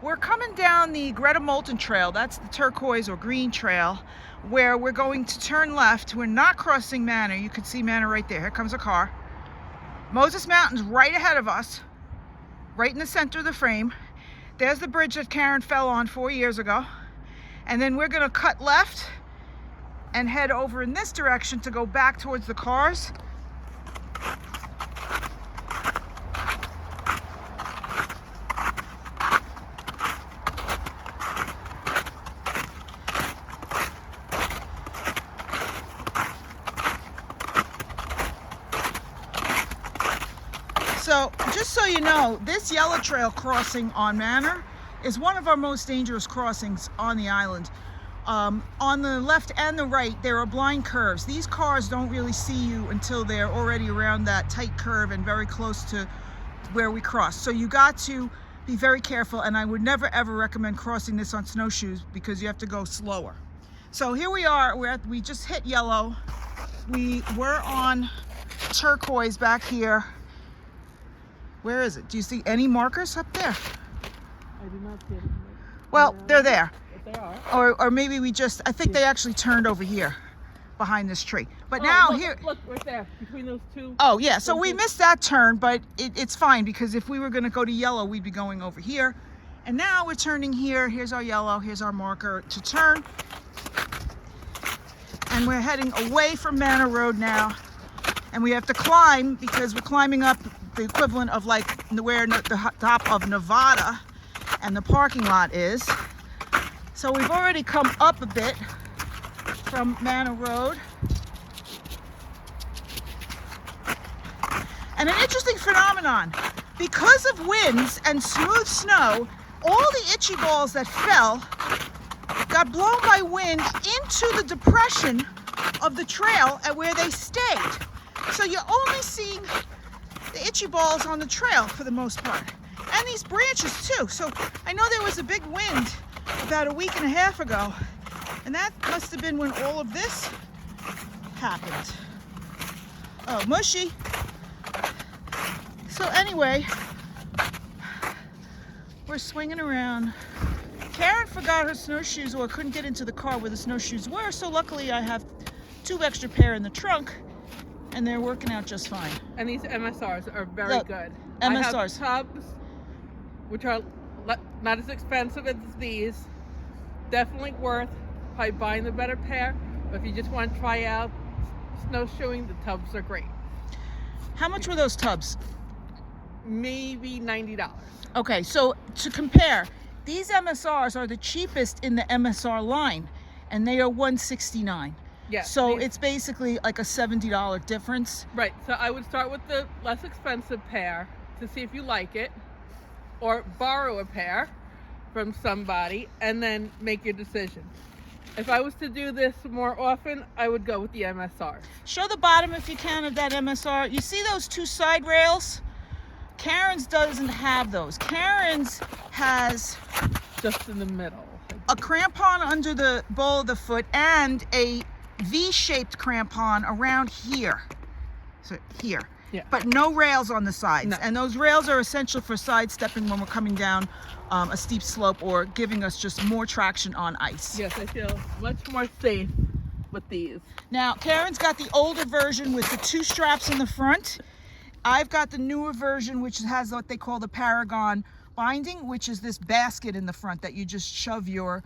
We're coming down the Greta Moulton Trail, that's the turquoise or green trail, where we're going to turn left. We're not crossing Manor. You can see Manor right there. Here comes a car. Moses Mountain's right ahead of us, right in the center of the frame. There's the bridge that Karen fell on 4 years ago. And then we're gonna cut left and head over in this direction to go back towards the cars. So just so you know, this yellow trail crossing on Manor is one of our most dangerous crossings on the island. On the left and the right, there are blind curves. These cars don't really see you until they're already around that tight curve and very close to where we cross. So you got to be very careful, and I would never ever recommend crossing this on snowshoes because you have to go slower. So here we are, we just hit yellow. We were on turquoise back here. Where is it? Do you see any markers up there? I do not see it. Well, they're there. If they are. Or maybe we just, I think they actually turned over here behind this tree. But Oh, now look, here. Look, right there, between those two. Oh, yeah. So we missed that turn, but it's fine because if we were going to go to yellow, we'd be going over here. And now we're turning here. Here's our yellow. Here's our marker to turn. And we're heading away from Manor Road now. And we have to climb because we're climbing up the equivalent of like where the top of Nevada and the parking lot is. So we've already come up a bit from Manor Road. And an interesting phenomenon, because of winds and smooth snow, all the itchy balls that fell got blown by wind into the depression of the trail at where they stayed. So you're only seeing the itchy balls on the trail for the most part. And these branches too. So I know there was a big wind about a week and a half ago, and that must have been when all of this happened. Oh, mushy. So anyway, we're swinging around. Karen forgot her snowshoes or couldn't get into the car where the snowshoes were, so luckily I have 2 extra pair in the trunk, and they're working out just fine. And these MSRs are very good. MSRs. I have tubs, which are not as expensive as these. Definitely worth probably buying the better pair. But if you just want to try out snowshoeing, the tubs are great. How much were those tubs? Maybe $90. Okay, so to compare, these MSRs are the cheapest in the MSR line, and they are $169. Yeah. So it's basically like a $70 difference. Right. So I would start with the less expensive pair to see if you like it, or borrow a pair from somebody and then make your decision. If I was to do this more often, I would go with the MSR. Show the bottom if you can of that MSR. You see those 2 side rails? Karen's doesn't have those. Karen's has Just in the middle. a crampon under the ball of the foot and a V-shaped crampon around here. So here. Yeah. But no rails on the sides. No. And those rails are essential for sidestepping when we're coming down a steep slope or giving us just more traction on ice. Yes, I feel much more safe with these. Now, Karen's got the older version with the 2 straps in the front. I've got the newer version, which has what they call the Paragon binding, which is this basket in the front that you just shove your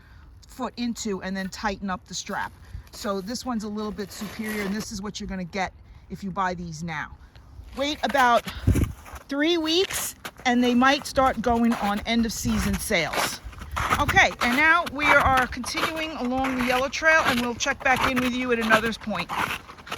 foot into and then tighten up the strap. So this one's a little bit superior, and this is what you're going to get if you buy these now. Wait about 3 weeks, and they might start going on end of season sales. Okay, and now we are continuing along the yellow trail, and we'll check back in with you at another point.